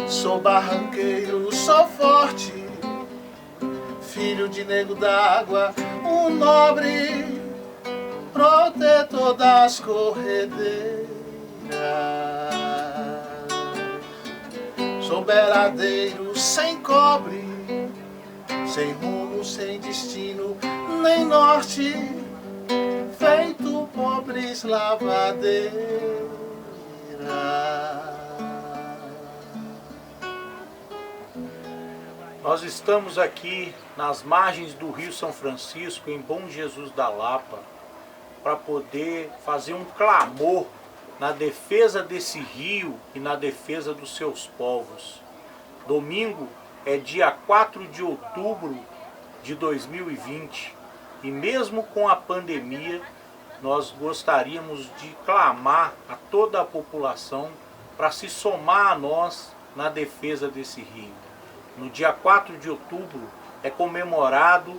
Sou barranqueiro, sou forte, filho de nego d'água, um nobre protetor das corredeiras. Sou beradeiro sem cobre, sem rumo, sem destino, nem norte, feito pobres lavadeiras. Nós estamos aqui nas margens do Rio São Francisco, em Bom Jesus da Lapa, para poder fazer um clamor na defesa desse rio e na defesa dos seus povos. Domingo é dia 4 de outubro de 2020 e mesmo com a pandemia, nós gostaríamos de clamar a toda a população para se somar a nós na defesa desse rio. No dia 4 de outubro é comemorado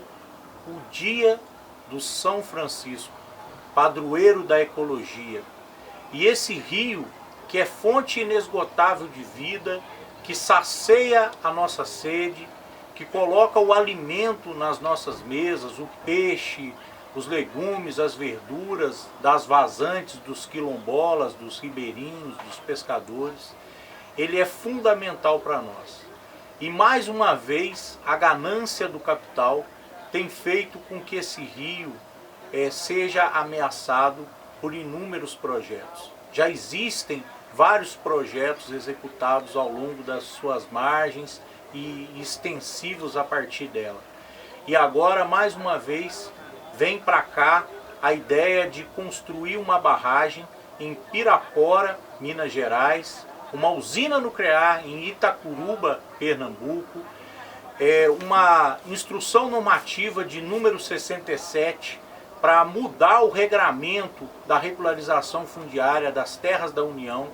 o Dia do São Francisco, padroeiro da ecologia. E esse rio, que é fonte inesgotável de vida, que sacia a nossa sede, que coloca o alimento nas nossas mesas, o peixe, os legumes, as verduras, das vazantes, dos quilombolas, dos ribeirinhos, dos pescadores, ele é fundamental para nós. E mais uma vez, a ganância do capital tem feito com que esse rio seja ameaçado por inúmeros projetos. Já existem vários projetos executados ao longo das suas margens e extensivos a partir dela. E agora, mais uma vez, vem para cá a ideia de construir uma barragem em Pirapora, Minas Gerais, uma usina nuclear em Itacuruba, Pernambuco, uma instrução normativa de número 67 para mudar o regramento da regularização fundiária das terras da União,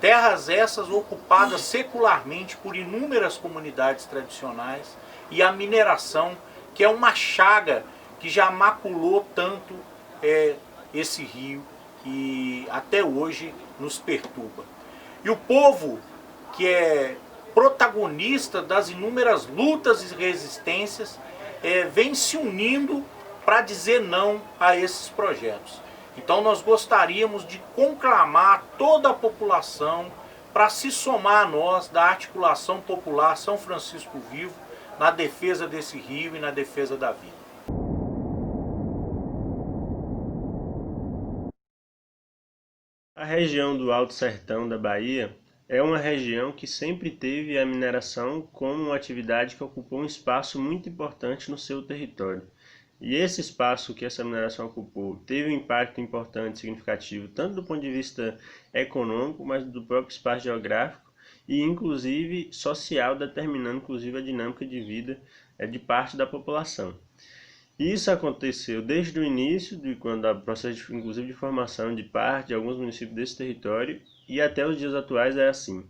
terras essas ocupadas secularmente por inúmeras comunidades tradicionais, e a mineração, que é uma chaga que já maculou tanto esse rio e até hoje nos perturba. E o povo, que é protagonista das inúmeras lutas e resistências, vem se unindo para dizer não a esses projetos. Então nós gostaríamos de conclamar toda a população para se somar a nós da articulação popular São Francisco Vivo na defesa desse rio e na defesa da vida. A região do Alto Sertão da Bahia é uma região que sempre teve a mineração como uma atividade que ocupou um espaço muito importante no seu território. E esse espaço que essa mineração ocupou teve um impacto importante, significativo, tanto do ponto de vista econômico, mas do próprio espaço geográfico e inclusive social, determinando inclusive a dinâmica de vida de parte da população. Isso aconteceu desde o início, quando o processo inclusive de formação de parte de alguns municípios desse território, e até os dias atuais é assim.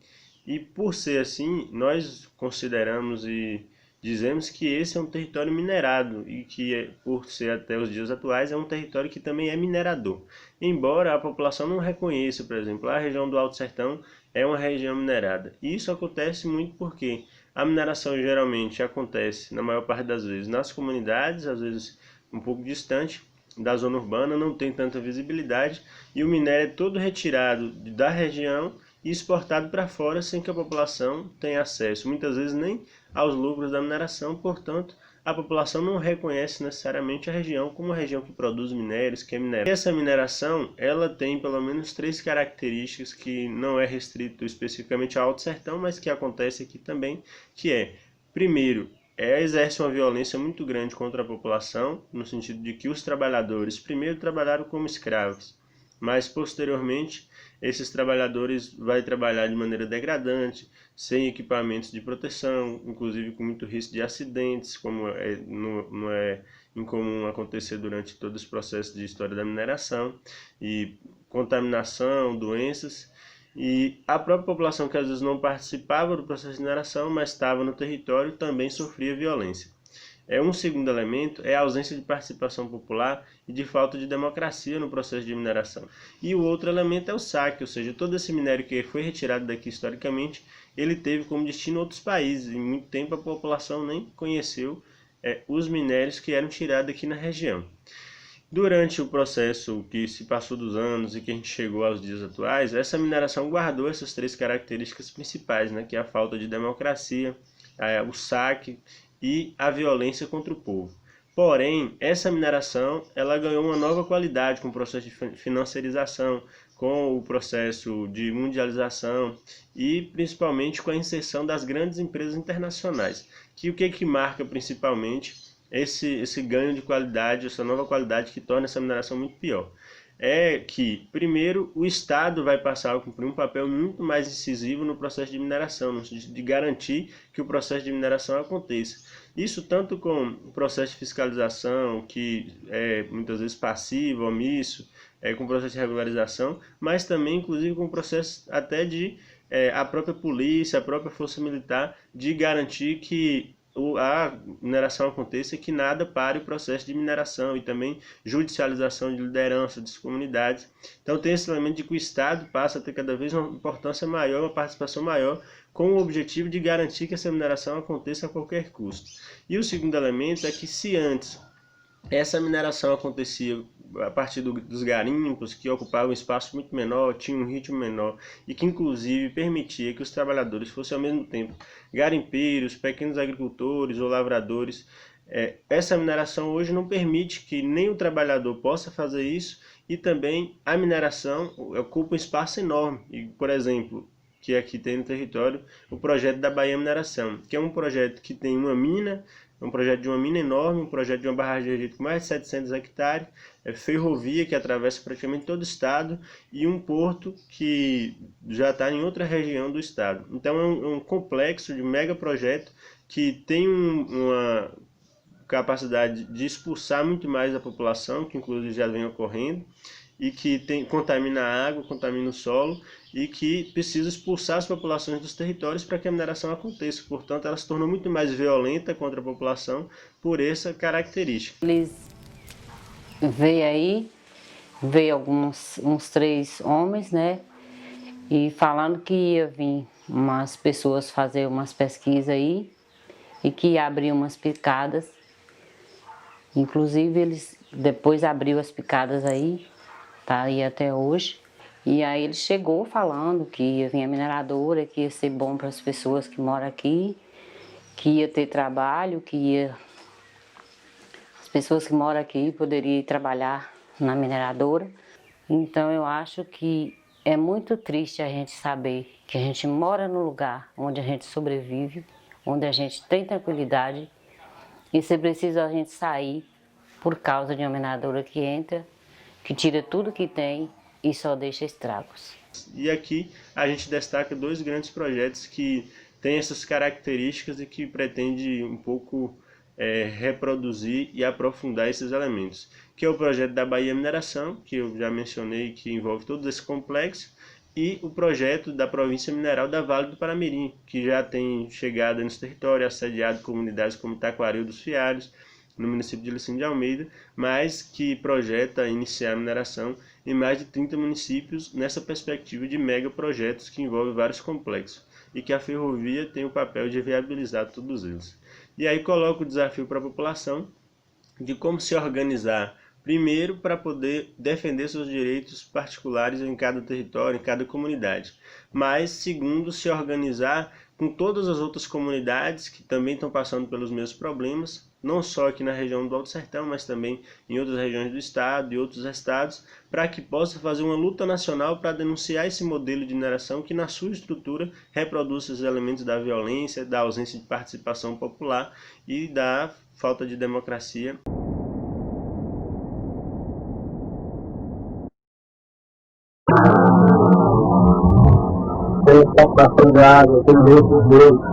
E por ser assim, nós consideramos e dizemos que esse é um território minerado e que, por ser até os dias atuais, é um território que também é minerador. Embora a população não reconheça, por exemplo, a região do Alto Sertão é uma região minerada. E isso acontece muito porque a mineração geralmente acontece, na maior parte das vezes, nas comunidades, às vezes um pouco distante da zona urbana, não tem tanta visibilidade, e o minério é todo retirado da região e exportado para fora sem que a população tenha acesso, muitas vezes nem aos lucros da mineração. Portanto, a população não reconhece necessariamente a região como uma região que produz minérios, que é mineral. E essa mineração, ela tem pelo menos 3 características que não é restrito especificamente ao Alto Sertão, mas que acontece aqui também, que é, primeiro, exerce uma violência muito grande contra a população, no sentido de que os trabalhadores primeiro trabalharam como escravos, mas posteriormente esses trabalhadores vão trabalhar de maneira degradante, sem equipamentos de proteção, inclusive com muito risco de acidentes, como não é incomum acontecer durante todo esse processo de história da mineração, e contaminação, doenças, e a própria população que às vezes não participava do processo de mineração, mas estava no território, também sofria violência. Um segundo elemento é a ausência de participação popular e de falta de democracia no processo de mineração. E o outro elemento é o saque, ou seja, todo esse minério que foi retirado daqui historicamente, ele teve como destino outros países. Em muito tempo a população nem conheceu os minérios que eram tirados aqui na região. Durante o processo que se passou dos anos e que a gente chegou aos dias atuais, essa mineração guardou essas três características principais, né, que é a falta de democracia, o saque e a violência contra o povo. Porém, essa mineração ela ganhou uma nova qualidade com o processo de financiarização, com o processo de mundialização e principalmente com a inserção das grandes empresas internacionais. O que marca principalmente esse ganho de qualidade, essa nova qualidade que torna essa mineração muito pior? É que, primeiro, o Estado vai passar a cumprir um papel muito mais incisivo no processo de mineração, no sentido de garantir que o processo de mineração aconteça. Isso tanto com o processo de fiscalização, que é muitas vezes passivo, omisso, com o processo de regularização, mas também, inclusive, com o processo até de a própria polícia, a própria força militar, de garantir que a mineração aconteça e que nada pare o processo de mineração e também judicialização de liderança das comunidades. Então tem esse elemento de que o Estado passa a ter cada vez uma importância maior, uma participação maior, com o objetivo de garantir que essa mineração aconteça a qualquer custo. E o segundo elemento é que se antes essa mineração acontecia a partir dos garimpos, que ocupavam um espaço muito menor, tinha um ritmo menor e que inclusive permitia que os trabalhadores fossem ao mesmo tempo garimpeiros, pequenos agricultores ou lavradores. Essa mineração hoje não permite que nem o trabalhador possa fazer isso e também a mineração ocupa um espaço enorme. E, por exemplo, que aqui tem no território o projeto da Bahia Mineração, que é um projeto que tem uma mina, um projeto de uma mina enorme, um projeto de uma barragem de registro com mais de 700 hectares, ferrovia que atravessa praticamente todo o estado e um porto que já está em outra região do estado. Então é um complexo de mega projeto que tem uma capacidade de expulsar muito mais a população, que inclusive já vem ocorrendo, e que contamina a água, contamina o solo, e que precisa expulsar as populações dos territórios para que a mineração aconteça. Portanto, ela se tornou muito mais violenta contra a população por essa característica. Eles veio uns 3 homens, né, e falando que ia vir umas pessoas fazer umas pesquisas aí, e que ia abrir umas picadas. Inclusive, eles depois abriu as picadas aí, tá aí até hoje. E aí ele chegou falando que ia vir a mineradora, que ia ser bom para as pessoas que moram aqui, que ia ter trabalho, as pessoas que moram aqui poderiam trabalhar na mineradora. Então eu acho que é muito triste a gente saber que a gente mora no lugar onde a gente sobrevive, onde a gente tem tranquilidade, e se precisa a gente sair por causa de uma mineradora que entra, que tira tudo que tem e só deixa estragos. E aqui a gente destaca 2 grandes projetos que têm essas características e que pretende um pouco reproduzir e aprofundar esses elementos, que é o projeto da Bahia Mineração, que eu já mencionei, que envolve todo esse complexo, e o projeto da província mineral da Vale do Paramirim, que já tem chegado nesse território, assediado comunidades como Taquaril dos Fialhos, no município de Licínio de Almeida, mas que projeta iniciar a mineração em mais de 30 municípios nessa perspectiva de megaprojetos que envolvem vários complexos e que a ferrovia tem o papel de viabilizar todos eles. E aí coloca o desafio para a população de como se organizar, primeiro para poder defender seus direitos particulares em cada território, em cada comunidade, mas segundo, se organizar com todas as outras comunidades que também estão passando pelos mesmos problemas, não só aqui na região do Alto Sertão, mas também em outras regiões do estado e outros estados, para que possa fazer uma luta nacional para denunciar esse modelo de mineração que na sua estrutura reproduz esses elementos da violência, da ausência de participação popular e da falta de democracia. Tem participação da água, tem direito dele.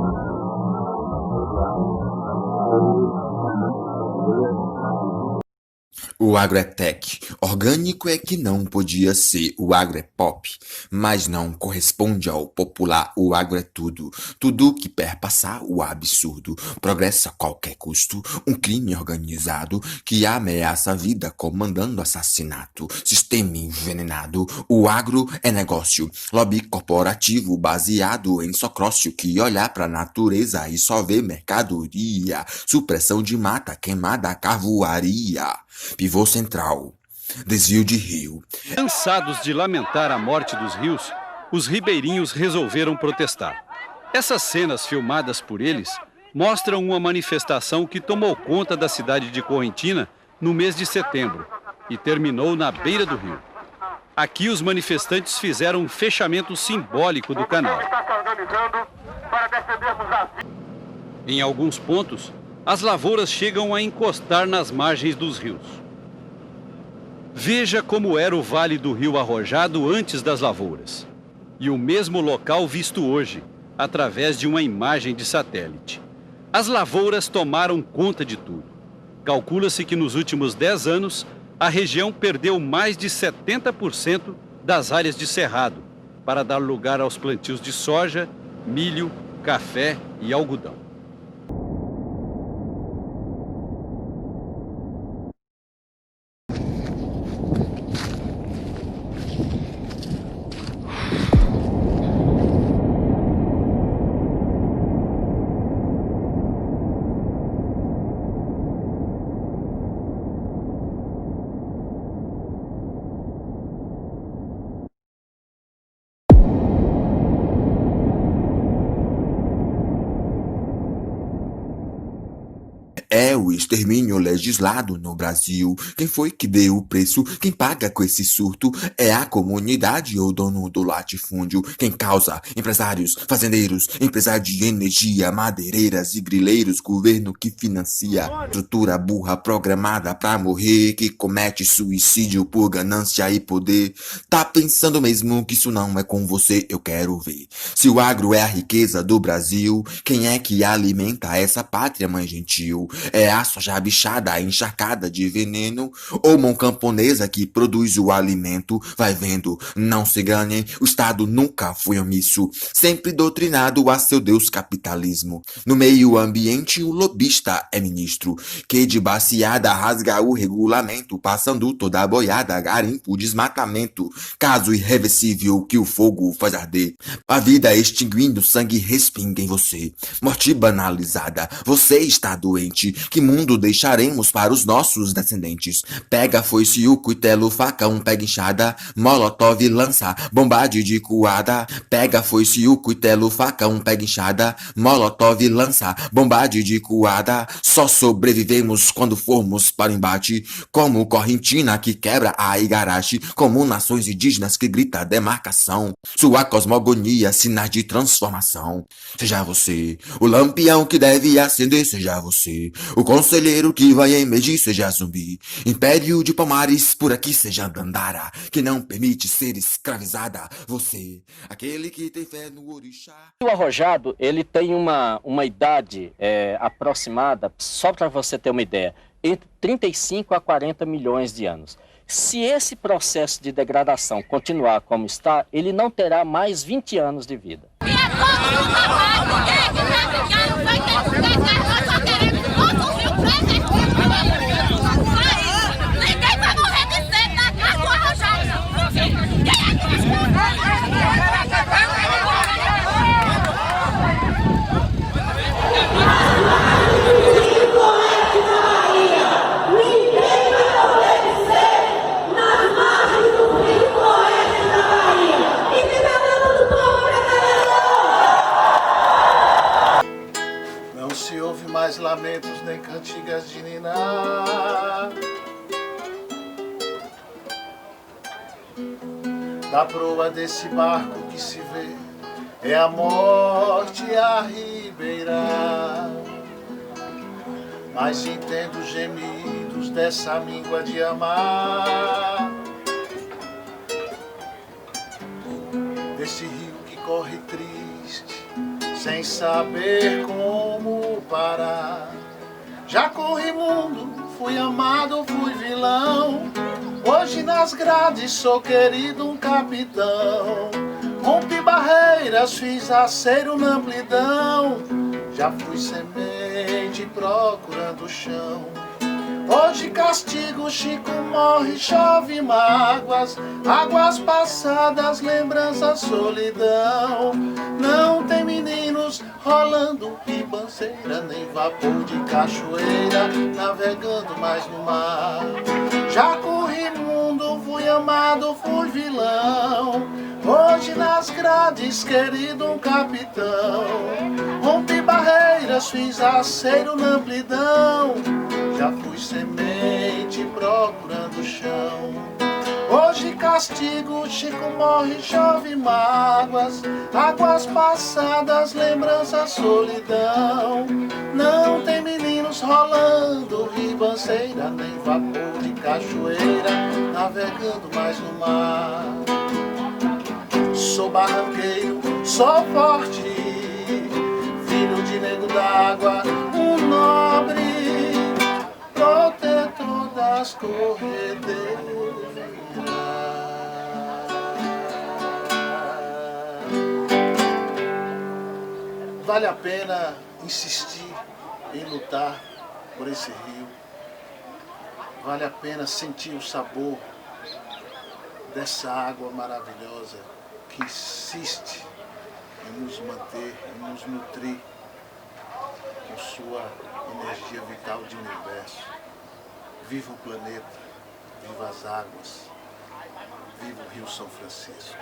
O agro é tech, orgânico é que não podia ser, o agro é pop, mas não corresponde ao popular, o agro é tudo, tudo que perpassar o absurdo, progressa a qualquer custo, um crime organizado que ameaça a vida comandando assassinato, sistema envenenado, o agro é negócio, lobby corporativo baseado em socrócio que olha pra natureza e só vê mercadoria, supressão de mata, queimada, carvoaria. Pivô central, desvio de rio. Cansados de lamentar a morte dos rios, os ribeirinhos resolveram protestar. Essas cenas filmadas por eles mostram uma manifestação que tomou conta da cidade de Correntina no mês de setembro e terminou na beira do rio. Aqui os manifestantes fizeram um fechamento simbólico do canal. Em alguns pontos, as lavouras chegam a encostar nas margens dos rios. Veja como era o vale do rio Arrojado antes das lavouras. E o mesmo local visto hoje, através de uma imagem de satélite. As lavouras tomaram conta de tudo. Calcula-se que nos últimos 10 anos, a região perdeu mais de 70% das áreas de cerrado, para dar lugar aos plantios de soja, milho, café e algodão. É o extermínio legislado no Brasil. Quem foi que deu o preço? Quem paga com esse surto? É a comunidade ou dono do latifúndio? Quem causa? Empresários, fazendeiros, empresário de energia, madeireiras e grileiros, governo que financia. Estrutura burra programada pra morrer, que comete suicídio por ganância e poder. Tá pensando mesmo que isso não é com você? Eu quero ver. Se o agro é a riqueza do Brasil, quem é que alimenta essa pátria, mãe gentil? É a soja bichada encharcada de veneno ou mão camponesa que produz o alimento? Vai vendo, não se enganem, o Estado nunca foi omisso, sempre doutrinado a seu Deus capitalismo. No meio ambiente o lobista é ministro, que de baciada rasga o regulamento, passando toda a boiada, garimpo, desmatamento, caso irreversível que o fogo faz arder. A vida extinguindo, sangue respinga em você, morte banalizada, você está doente. Que mundo deixaremos para os nossos descendentes? Pega foice, o cuitelo, facão, pega enxada, molotov lança, bomba de coada. Pega foice, o cuitelo, facão, pega enxada, molotov lança, bomba de coada. Só sobrevivemos quando formos para o embate, como Correntina que quebra a Igarashi, como nações indígenas que grita demarcação. Sua cosmogonia, sinais de transformação. Seja você o lampião que deve acender, seja você o conselheiro que vai emergir, seja zumbi. Império de Palmares, por aqui seja Dandara, que não permite ser escravizada. Você, aquele que tem fé no orixá. O arrojado, ele tem uma idade aproximada, só para você ter uma ideia, entre 35 a 40 milhões de anos. Se esse processo de degradação continuar como está, ele não terá mais 20 anos de vida. Mais lamentos nem cantigas de ninar. Da proa desse barco que se vê é a morte a ribeirar. Mas entendo os gemidos dessa míngua de amar, desse rio que corre triste sem saber como parar. Já corri mundo, fui amado, fui vilão. Hoje nas grades sou querido, um capitão. Rompi barreiras, fiz aceiro na amplidão. Já fui semente procurando o chão. Hoje castigo, Chico morre, chove mágoas. Águas passadas, lembranças, solidão. Não tem meninos rolando ribanceira, nem vapor de cachoeira, navegando mais no mar. Já corri mundo, fui amado, fui vilão. Hoje nas grades, querido, um capitão. Rompi barreiras, fiz aceiro na amplidão. Já fui semente procurando o chão. Hoje castigo, Chico morre, chove mágoas. Águas passadas, lembranças, solidão. Não tem meninos rolando ribanceira, nem vapor de cachoeira, navegando mais no mar. Sou barranqueiro, sou forte, filho de nego d'água, um nobre, protetor das corredeiras. Vale a pena insistir em lutar por esse rio. Vale a pena sentir o sabor dessa água maravilhosa que insiste em nos manter, em nos nutrir com sua energia vital de universo. Viva o planeta, viva as águas, viva o Rio São Francisco.